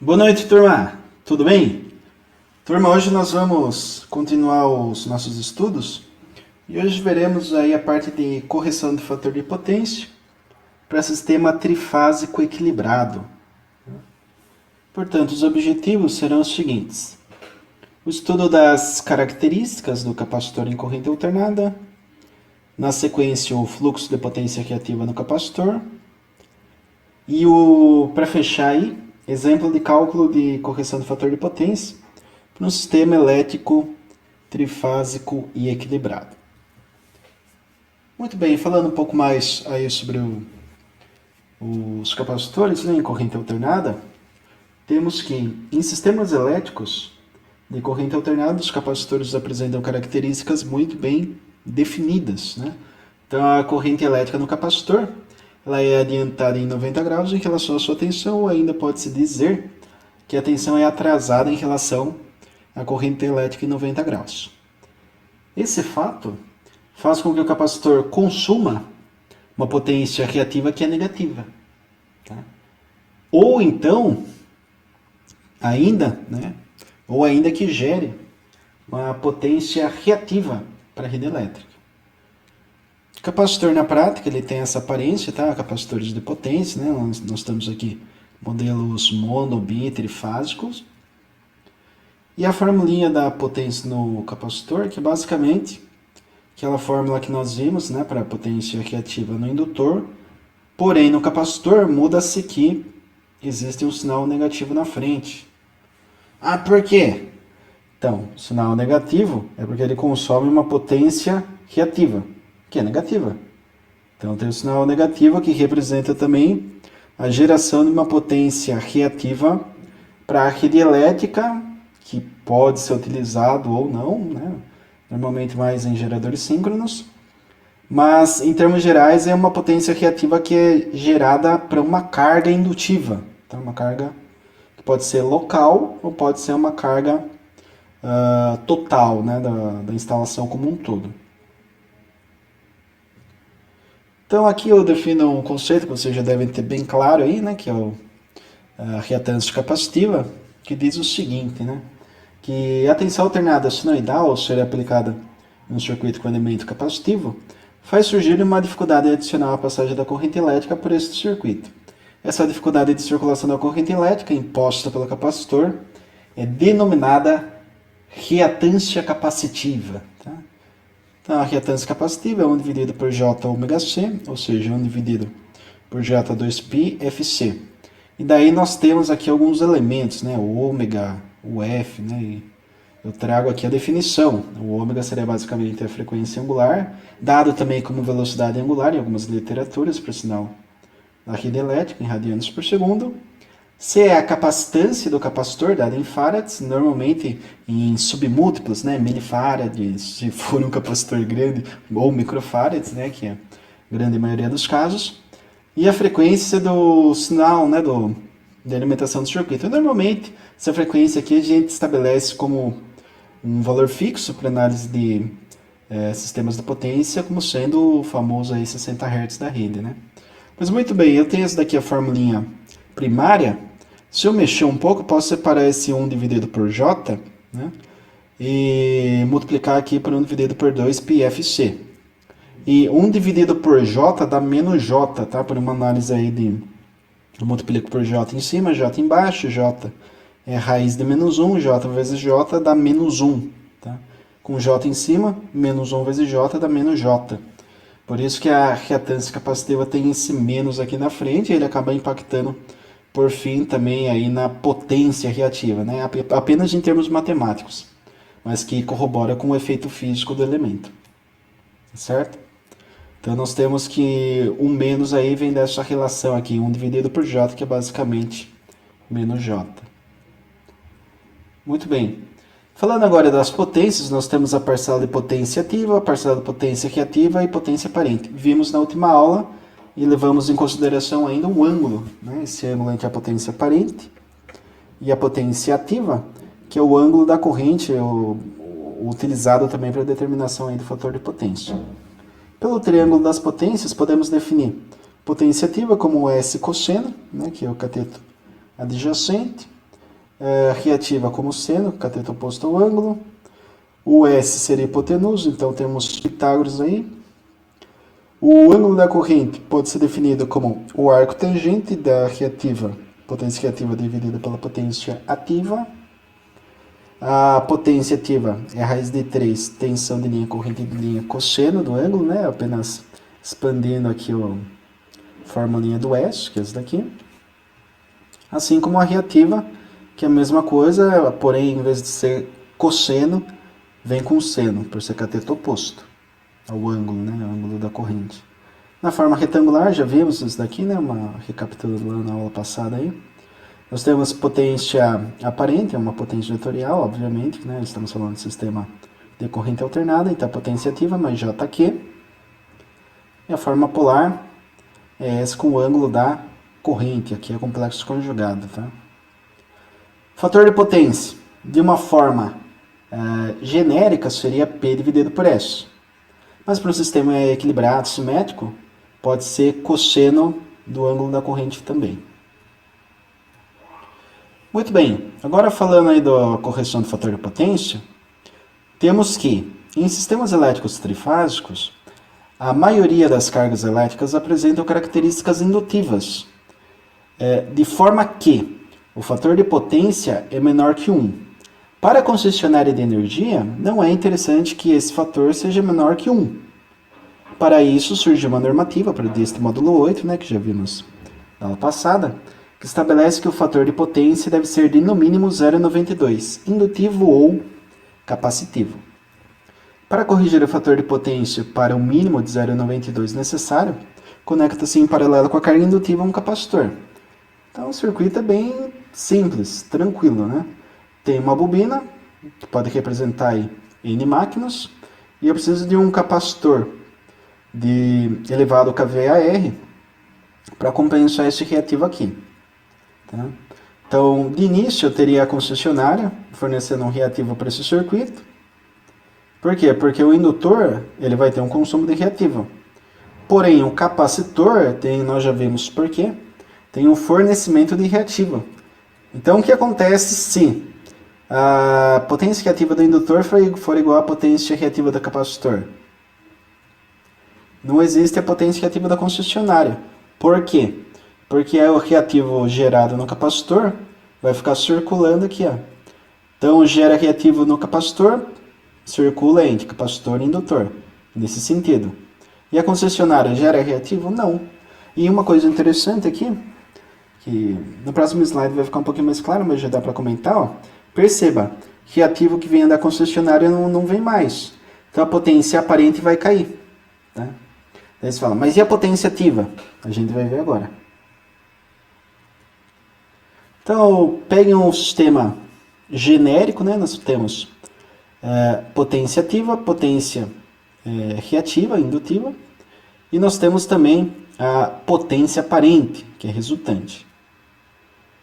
Boa noite, turma. Tudo bem? Turma, hoje nós vamos continuar os nossos estudos e hoje veremos aí a parte de correção do fator de potência para sistema trifásico equilibrado. Portanto, os objetivos serão os seguintes: o estudo das características do capacitor em corrente alternada, na sequência o fluxo de potência reativa no capacitor e para fechar aí, exemplo de cálculo de correção do fator de potência para um sistema elétrico trifásico e equilibrado. Muito bem, falando um pouco mais aí sobre os capacitores, né, em corrente alternada, temos que em sistemas elétricos de corrente alternada, os capacitores apresentam características muito bem definidas, né? Então, a corrente elétrica no capacitor ela é adiantada em 90 graus em relação à sua tensão, ou ainda pode-se dizer que a tensão é atrasada em relação à corrente elétrica em 90 graus. Esse fato faz com que o capacitor consuma uma potência reativa que é negativa. Tá? Ou então, ainda que gere uma potência reativa para a rede elétrica. O capacitor na prática ele tem essa aparência, tá? Capacitores de potência, né? Nós temos aqui modelos mono, bi, trifásicos. E a formulinha da potência no capacitor, que é basicamente aquela fórmula que nós vimos, né, para a potência reativa no indutor. Porém, no capacitor muda-se que existe um sinal negativo na frente. Ah, por quê? Então, o sinal negativo é porque ele consome uma potência reativa, que é negativa. Então, tem o sinal negativo que representa também a geração de uma potência reativa para a rede elétrica, que pode ser utilizado ou não, né? Normalmente mais em geradores síncronos. Mas, em termos gerais, é uma potência reativa que é gerada para uma carga indutiva. Então, uma carga que pode ser local ou pode ser uma carga total, né, da instalação como um todo. Então aqui eu defino um conceito que vocês já devem ter bem claro aí, né, que é a reatância capacitiva, que diz o seguinte, né, que a tensão alternada sinoidal, ao ser aplicada em um circuito com elemento capacitivo, faz surgir uma dificuldade adicional à passagem da corrente elétrica por este circuito. Essa dificuldade de circulação da corrente elétrica imposta pelo capacitor é denominada reatância capacitiva. Tá? Então, a reatância capacitiva é 1 dividido por J ômega C, ou seja, 1 dividido por J2π FC. E daí nós temos aqui alguns elementos, né? O ômega, o F, né? E eu trago aqui a definição. O ômega seria basicamente a frequência angular, dado também como velocidade angular em algumas literaturas, por sinal da rede elétrica, em radianos por segundo. C é a capacitância do capacitor, dada em farads, normalmente em submúltiplos, né, milifarads, se for um capacitor grande, ou microfarads, né, que é a grande maioria dos casos. E a frequência do sinal, né, da alimentação do circuito. Normalmente, essa frequência aqui a gente estabelece como um valor fixo para análise de sistemas de potência, como sendo o famoso aí 60 Hz da rede, né. Mas muito bem, eu tenho essa daqui a formulinha primária. Se eu mexer um pouco, posso separar esse 1 dividido por J, né, e multiplicar aqui por 1 dividido por 2 πfc. E 1 dividido por J dá menos J, tá? Por uma análise aí eu multiplico por J em cima, J embaixo, J é raiz de menos 1, J vezes J dá menos 1. Tá? Com J em cima, menos 1 vezes J dá menos J. Por isso que a reatância capacitiva tem esse menos aqui na frente, e ele acaba impactando, por fim, também aí na potência reativa, né? Apenas em termos matemáticos, mas que corrobora com o efeito físico do elemento. Certo? Então nós temos que o menos aí vem dessa relação aqui, 1 dividido por J, que é basicamente menos J. Muito bem. Falando agora das potências, nós temos a parcela de potência ativa, a parcela de potência reativa e potência aparente. Vimos na última aula e levamos em consideração ainda um ângulo, né? Esse ângulo entre a potência aparente e a potência ativa, que é o ângulo da corrente, utilizado também para a determinação aí do fator de potência. Pelo triângulo das potências, podemos definir potência ativa como S cosseno, né, que é o cateto adjacente, reativa como seno, cateto oposto ao ângulo. O S seria hipotenusa, então temos Pitágoras aí. O ângulo da corrente pode ser definido como o arco tangente da reativa, potência reativa dividida pela potência ativa. A potência ativa é a raiz de 3, tensão de linha corrente de linha cosseno do ângulo, né? Apenas expandindo aqui a formulinha do S, que é essa daqui. Assim como a reativa, que é a mesma coisa, porém, em vez de ser cosseno, vem com seno, por ser cateto oposto ao ângulo, né? O ângulo da corrente. Na forma retangular, já vimos isso daqui, né? Recapitulando na aula passada aí. Nós temos potência aparente, é uma potência vetorial, obviamente, né? Estamos falando de sistema de corrente alternada, então a potência ativa mais JQ. E a forma polar é essa com o ângulo da corrente, aqui é complexo conjugado, tá? Fator de potência, de uma forma genérica, seria P dividido por S. Mas para um sistema equilibrado, simétrico, pode ser cosseno do ângulo da corrente também. Muito bem, agora falando aí da correção do fator de potência, temos que, em sistemas elétricos trifásicos, a maioria das cargas elétricas apresentam características indutivas, de forma que o fator de potência é menor que 1. Para a concessionária de energia, não é interessante que esse fator seja menor que 1. Para isso, surge uma normativa, prevista no módulo 8, né, que já vimos na aula passada, que estabelece que o fator de potência deve ser de no mínimo 0,92, indutivo ou capacitivo. Para corrigir o fator de potência para o mínimo de 0,92 necessário, conecta-se em paralelo com a carga indutiva um capacitor. Então o circuito é bem simples, tranquilo, né? Tem uma bobina, que pode representar aí N máquinas, e eu preciso de um capacitor de elevado kVAR para compensar esse reativo aqui. Tá? Então, de início, eu teria a concessionária fornecendo um reativo para esse circuito. Por quê? Porque o indutor ele vai ter um consumo de reativo. Porém, o capacitor, nós já vimos por quê, tem um fornecimento de reativo. Então, o que acontece se a potência reativa do indutor for igual à potência reativa do capacitor? Não existe a potência reativa da concessionária. Por quê? Porque o reativo gerado no capacitor vai ficar circulando aqui, ó. Então, gera reativo no capacitor, circula entre capacitor e indutor, nesse sentido. E a concessionária gera reativo? Não. E uma coisa interessante aqui, que no próximo slide vai ficar um pouquinho mais claro, mas já dá para comentar, ó. Perceba, reativo que vem da concessionária não vem mais. Então, a potência aparente vai cair. Tá? Daí você fala, mas e a potência ativa? A gente vai ver agora. Então, peguem um sistema genérico, né? Nós temos potência ativa, potência reativa, indutiva, e nós temos também a potência aparente, que é resultante.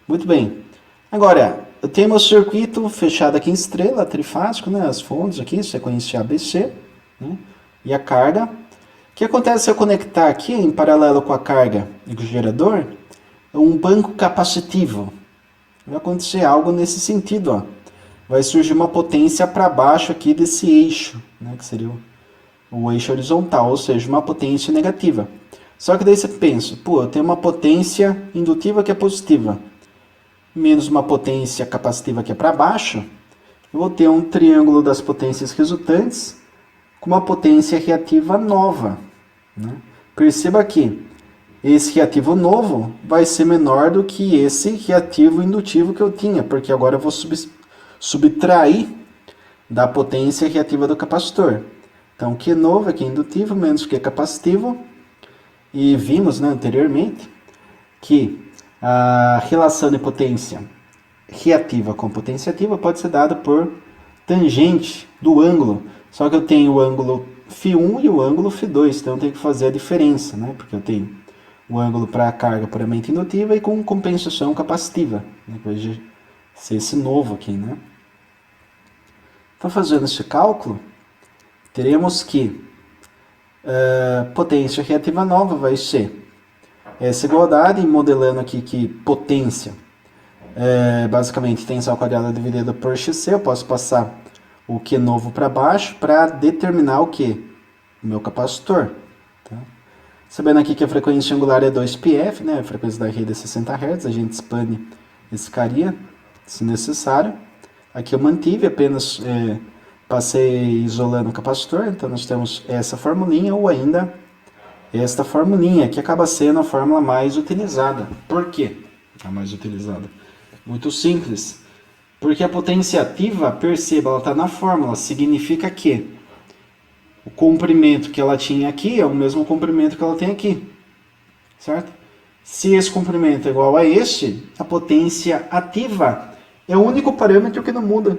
Muito bem. Agora, eu tenho meu circuito fechado aqui em estrela, trifásico, né? As fontes aqui, sequência ABC, né? E a carga. O que acontece se eu conectar aqui, em paralelo com a carga e com o gerador, um banco capacitivo? Vai acontecer algo nesse sentido, ó. Vai surgir uma potência para baixo aqui desse eixo, né, que seria o eixo horizontal, ou seja, uma potência negativa. Só que daí você pensa, pô, eu tenho uma potência indutiva que é positiva, menos uma potência capacitiva que é para baixo, eu vou ter um triângulo das potências resultantes com uma potência reativa nova, né? Perceba que esse reativo novo vai ser menor do que esse reativo indutivo que eu tinha, porque agora eu vou subtrair da potência reativa do capacitor. Então, Q novo é Q indutivo menos Q capacitivo. E vimos, né, anteriormente que a relação de potência reativa com potência ativa pode ser dada por tangente do ângulo. Só que eu tenho o ângulo φ1 e o ângulo φ2, então eu tenho que fazer a diferença, né, porque eu tenho o ângulo para a carga puramente indutiva e com compensação capacitiva, né, que vai ser esse novo aqui, né? Então, fazendo esse cálculo, teremos que potência reativa nova vai ser essa igualdade, modelando aqui que potência basicamente tensão ao quadrado dividido por xc, eu posso passar o Q novo para baixo para determinar o Q? O meu capacitor. Tá? Sabendo aqui que a frequência angular é 2πf, né? A frequência da rede é 60 Hz, a gente expande esse carinha, se necessário. Aqui eu mantive, apenas passei isolando o capacitor, então nós temos essa formulinha ou ainda esta formulinha, que acaba sendo a fórmula mais utilizada. Por quê? A mais utilizada. Muito simples. Porque a potência ativa, perceba, ela está na fórmula, significa que o comprimento que ela tinha aqui é o mesmo comprimento que ela tem aqui, certo? Se esse comprimento é igual a este, a potência ativa é o único parâmetro que não muda.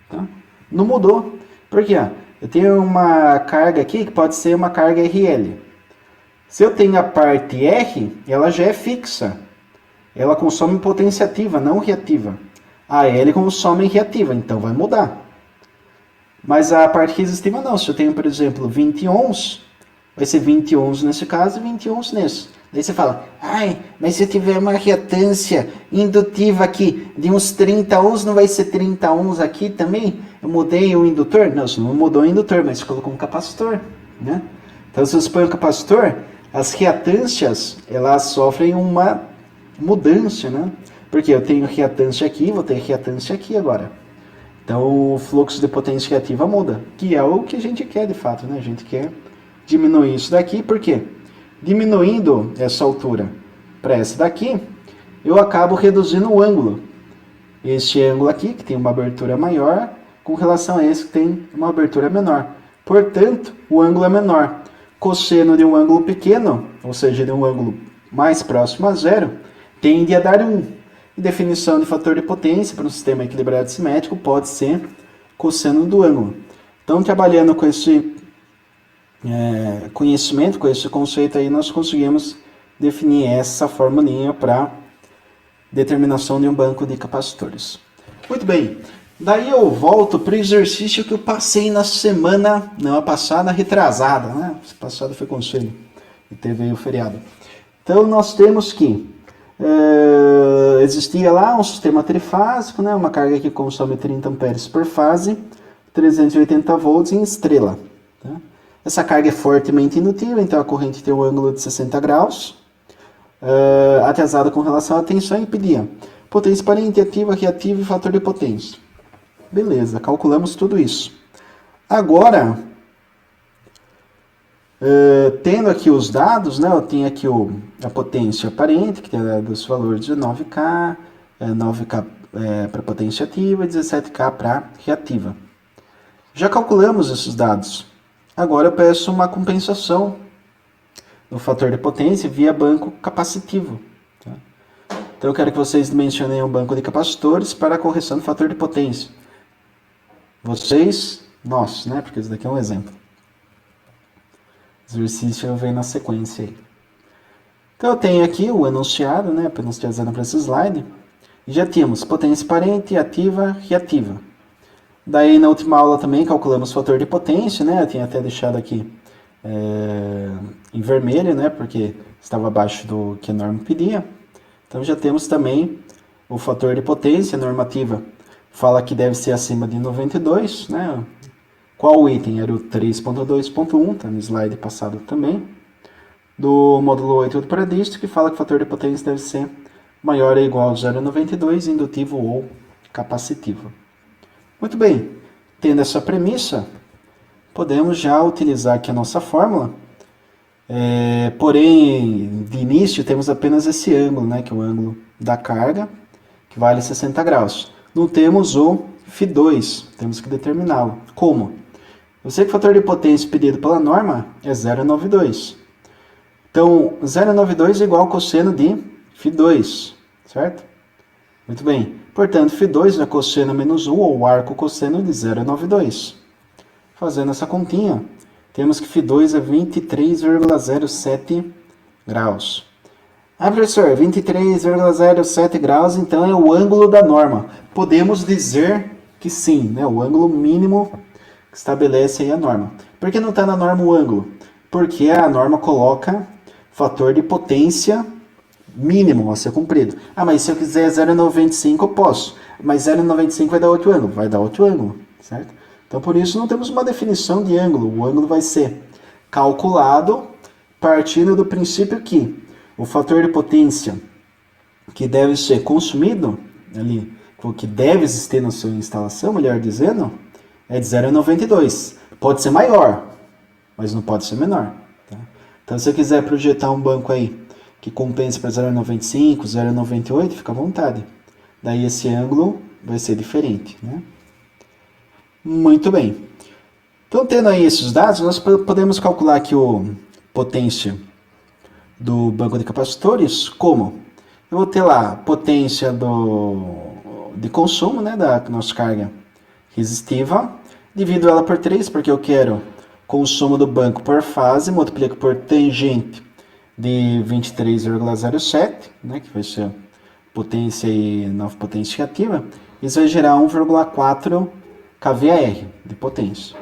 Tá? Não mudou. Por quê? Eu tenho uma carga aqui que pode ser uma carga RL. Se eu tenho a parte R, ela já é fixa. Ela consome potência ativa, não reativa. A L consome reativa, então vai mudar. Mas a parte resistiva não. Se eu tenho, por exemplo, 20 ohms, vai ser 20 ohms nesse caso e 20 ohms nesse. Daí você fala, mas se eu tiver uma reatância indutiva aqui de uns 30 ohms, não vai ser 30 ohms aqui também? Eu mudei o indutor? Não, você não mudou o indutor, mas você colocou um capacitor, né? Então, se você põe um capacitor, as reatâncias, elas sofrem uma mudança, né? Porque eu tenho reatância aqui, vou ter reatância aqui agora. Então, o fluxo de potência reativa muda, que é o que a gente quer de fato, né? A gente quer diminuir isso daqui, por quê? Diminuindo essa altura para essa daqui, eu acabo reduzindo o ângulo. Este ângulo aqui, que tem uma abertura maior, com relação a esse que tem uma abertura menor. Portanto, o ângulo é menor. Cosseno de um ângulo pequeno, ou seja, de um ângulo mais próximo a zero, tende a dar 1. E definição de fator de potência para um sistema equilibrado simétrico pode ser cosseno do ângulo. Então, trabalhando com esse conhecimento, com esse conceito aí, nós conseguimos definir essa formulinha para determinação de um banco de capacitores. Muito bem, daí eu volto para o exercício que eu passei na semana, não a passada, retrasada, né? Passada foi conselho e teve aí o feriado. Então nós temos que existia lá um sistema trifásico, né? Uma carga que consome 30 amperes por fase, 380 volts em estrela. Tá? Essa carga é fortemente indutiva, então a corrente tem um ângulo de 60 graus, atrasada com relação à tensão e pedia potência parente, ativa, reativa e fator de potência. Beleza, calculamos tudo isso. Agora, tendo aqui os dados, né, eu tenho aqui a potência aparente, que tem os valores de 9K, 9K para potência ativa e 17K para reativa. Já calculamos esses dados. Agora eu peço uma compensação no fator de potência via banco capacitivo. Tá? Então eu quero que vocês dimensionem um banco de capacitores para a correção do fator de potência. Vocês, nós, né? Porque isso daqui é um exemplo. O exercício vem na sequência aí. Então eu tenho aqui o enunciado, né? Apenas trazendo para esse slide. E já tínhamos potência parente, ativa, reativa. Daí na última aula também calculamos o fator de potência, né? Eu tinha até deixado aqui em vermelho, né? Porque estava abaixo do que a norma pedia. Então já temos também o fator de potência normativa. Fala que deve ser acima de 92, né? Qual o item? Era o 3.2.1, tá no slide passado também. Do módulo 8 do paradístico, que fala que o fator de potência deve ser maior ou igual a 0,92, indutivo ou capacitivo. Muito bem, tendo essa premissa, podemos já utilizar aqui a nossa fórmula. Porém, de início, temos apenas esse ângulo, né, que é o ângulo da carga, que vale 60 graus. Não temos o φ2, temos que determiná-lo. Como? Eu sei que o fator de potência pedido pela norma é 0,92. Então, 0,92 é igual ao cosseno de φ2, certo? Muito bem. Portanto, φ2 é cosseno menos 1, ou arco cosseno de 0,92. Fazendo essa continha, temos que φ2 é 23,07 graus. Professor, 23,07 graus, então é o ângulo da norma. Podemos dizer que sim, né? O ângulo mínimo que estabelece aí a norma. Por que não está na norma o ângulo? Porque a norma coloca fator de potência mínimo a ser cumprido. Ah, mas se eu quiser 0,95 eu posso. Mas 0,95 vai dar outro ângulo. Vai dar outro ângulo, certo? Então, por isso, não temos uma definição de ângulo. O ângulo vai ser calculado partindo do princípio que o fator de potência que deve ser consumido, ali, o que deve existir na sua instalação, melhor dizendo, é de 0,92. Pode ser maior, mas não pode ser menor. Tá? Então, se você quiser projetar um banco aí que compensa para 0,95, 0,98, fica à vontade. Daí esse ângulo vai ser diferente, né? Muito bem. Então, tendo aí esses dados, nós podemos calcular aqui a potência do banco de capacitores como? Eu vou ter lá a potência de consumo, né, da nossa carga resistiva, divido ela por 3, porque eu quero consumo do banco por fase, multiplico por tangente de 23,07, né, que vai ser a potência e nova potência reativa, isso vai gerar 1,4 kVAr de potência.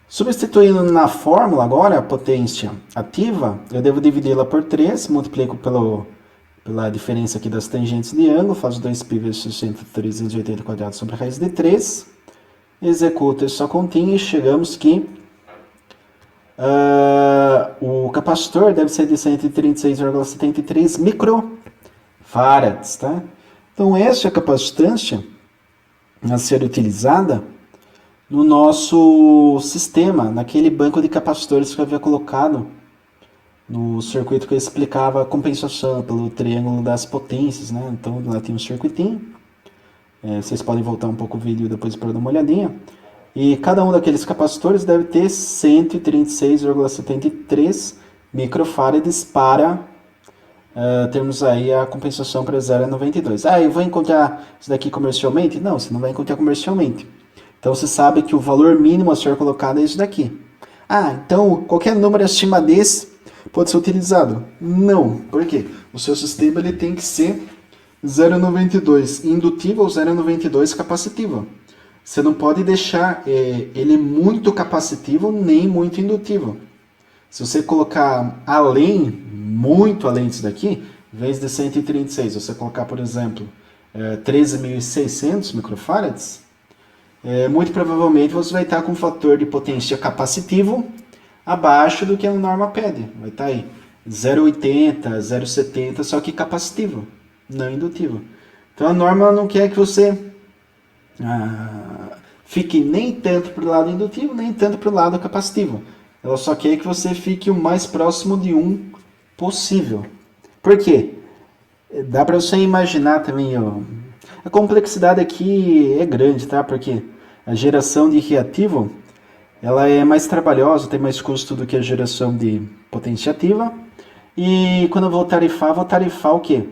Substituindo na fórmula agora a potência ativa, eu devo dividi-la por 3, multiplico pela diferença aqui das tangentes de ângulo, faço 2π vezes 60, 380 quadrado sobre a raiz de 3, executo essa continha e chegamos que o capacitor deve ser de 136,73 microfarads, tá? Então essa é a capacitância a ser utilizada no nosso sistema, naquele banco de capacitores que eu havia colocado no circuito que eu explicava a compensação pelo triângulo das potências, né? Então lá tem um circuitinho, vocês podem voltar um pouco o vídeo depois para dar uma olhadinha, e cada um daqueles capacitores deve ter 136,73 microfarads para termos aí a compensação para 0,92. Ah, eu vou encontrar isso daqui comercialmente? Não, você não vai encontrar comercialmente. Então você sabe que o valor mínimo a ser colocado é isso daqui. Ah, então qualquer número acima desse pode ser utilizado? Não. Por quê? O seu sistema ele tem que ser 0,92 indutivo ou 0,92 capacitivo. Você não pode deixar ele muito capacitivo nem muito indutivo. Se você colocar além, muito além disso daqui, em vez de 136, você colocar, por exemplo, 13.600 microfarads, muito provavelmente você vai estar com um fator de potência capacitivo abaixo do que a norma pede. Vai estar aí 0,80, 0,70, só que capacitivo, não indutivo. Então a norma não quer que você fique nem tanto para o lado indutivo, nem tanto para o lado capacitivo. Ela só quer que você fique o mais próximo de 1 possível. Por quê? Dá para você imaginar também, ó, a complexidade aqui é grande, tá? Porque a geração de reativo, ela é mais trabalhosa, tem mais custo do que a geração de potência ativa. E quando eu vou tarifar o quê?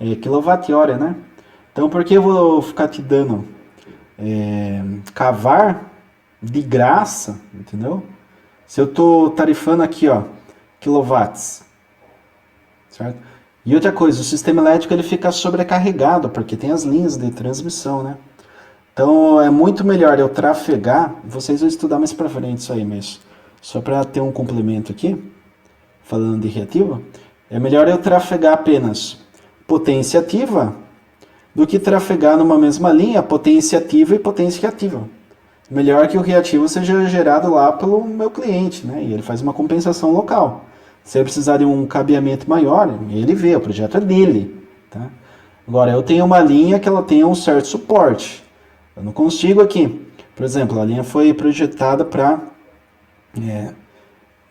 Quilowatt-hora, né? Então, por que eu vou ficar te dando cavar de graça, entendeu? Se eu estou tarifando aqui, ó, quilowatts, certo? E outra coisa, o sistema elétrico ele fica sobrecarregado, porque tem as linhas de transmissão, né? Então é muito melhor eu trafegar, vocês vão estudar mais pra frente isso aí, mas só para ter um complemento aqui, falando de reativo, é melhor eu trafegar apenas potência ativa do que trafegar numa mesma linha potência ativa e potência reativa. Melhor que o reativo seja gerado lá pelo meu cliente, né? E ele faz uma compensação local. Se eu precisar de um cabeamento maior, ele vê, o projeto é dele, tá? Agora, eu tenho uma linha que ela tenha um certo suporte. Eu não consigo aqui. Por exemplo, a linha foi projetada para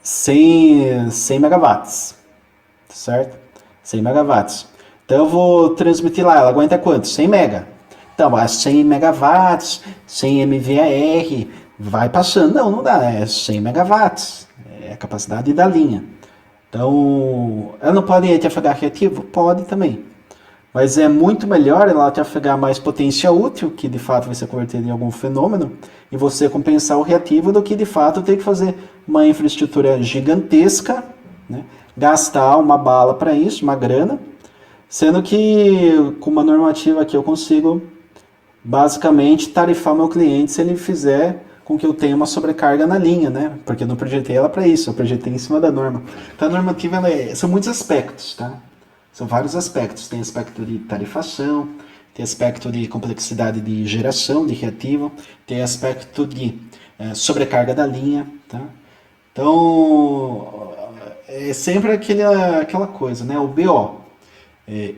100 megawatts, certo? 100 megawatts. Então, eu vou transmitir lá, ela aguenta quanto? 100 mega. Então, 100 megawatts, 100 MVAR, vai passando. Não dá, é 100 megawatts, é a capacidade da linha. Então, ela não pode trafegar reativo? Pode também. Mas é muito melhor ela trafegar mais potência útil, que de fato vai ser convertida em algum fenômeno, e você compensar o reativo, do que de fato ter que fazer uma infraestrutura gigantesca, né? Gastar uma bala para isso, uma grana, sendo que com uma normativa aqui eu consigo basicamente tarifar meu cliente se ele fizer com que eu tenha uma sobrecarga na linha, né? Porque eu não projetei ela para isso, eu projetei em cima da norma. Então a normativa são muitos aspectos, tá? São vários aspectos. Tem aspecto de tarifação, tem aspecto de complexidade de geração de reativo, tem aspecto de sobrecarga da linha, tá? Então, é sempre aquela coisa, né? O BO.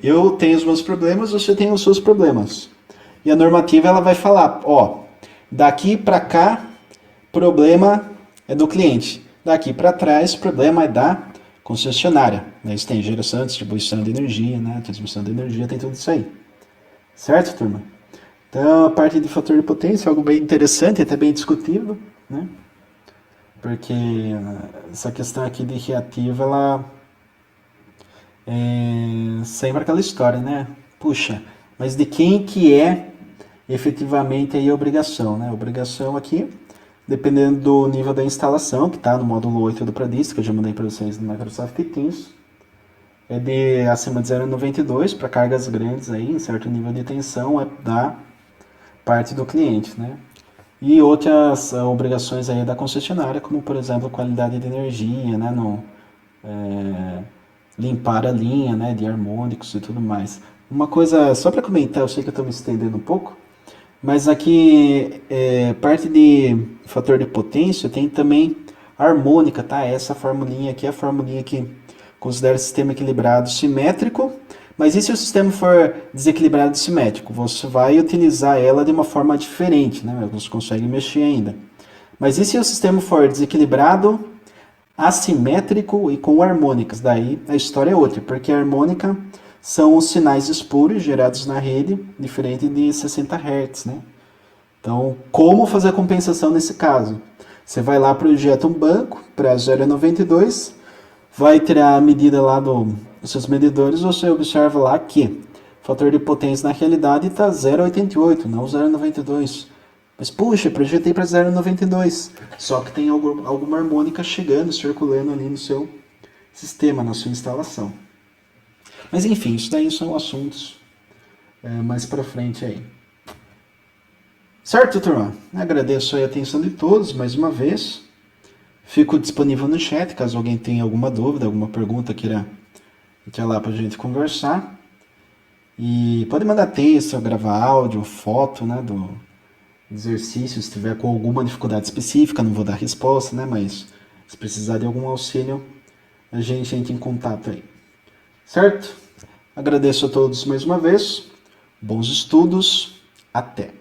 Eu tenho os meus problemas, você tem os seus problemas. E a normativa ela vai falar, ó, daqui para cá, problema é do cliente. Daqui para trás, problema é da concessionária. Isso tem geração, distribuição de energia, né? Transmissão de energia, tem tudo isso aí. Certo, turma? Então, a parte de fator de potência é algo bem interessante, até bem discutível, né? Porque essa questão aqui de reativa, ela é sempre aquela história, né? Puxa, mas de quem que é efetivamente aí a obrigação, né? A obrigação aqui, dependendo do nível da instalação, que está no módulo 8 do Pradis, que eu já mandei para vocês no Microsoft Teams, é de acima de 0,92 para cargas grandes aí, em certo nível de tensão, é da parte do cliente, né? E outras obrigações aí da concessionária, como por exemplo qualidade de energia, né? Limpar a linha, né? De harmônicos e tudo mais. Uma coisa, só para comentar, eu sei que eu estou me estendendo um pouco, mas aqui, parte de fator de potência, tem também a harmônica, tá? Essa formulinha aqui é a formulinha que considera o sistema equilibrado simétrico, mas e se o sistema for desequilibrado simétrico? Você vai utilizar ela de uma forma diferente, né? Você consegue mexer ainda. Mas e se o sistema for desequilibrado, assimétrico e com harmônicas? Daí a história é outra, porque a harmônica são os sinais espúrios gerados na rede, diferente de 60 Hz, né? Então, como fazer a compensação nesse caso? Você vai lá, projeta um banco para 0,92, vai tirar a medida lá dos seus medidores, você observa lá que o fator de potência na realidade está 0,88, não 0,92. Mas, puxa, projetei para 0,92. Só que tem alguma harmônica chegando, circulando ali no seu sistema, na sua instalação. Mas, enfim, isso daí são assuntos mais para frente aí. Certo, turma? Agradeço a atenção de todos mais uma vez. Fico disponível no chat, caso alguém tenha alguma dúvida, alguma pergunta queira lá para a gente conversar. E pode mandar texto, gravar áudio, foto, né, do exercício, se tiver com alguma dificuldade específica, não vou dar resposta, né, mas se precisar de algum auxílio, a gente entra em contato aí. Certo? Agradeço a todos mais uma vez. Bons estudos. Até!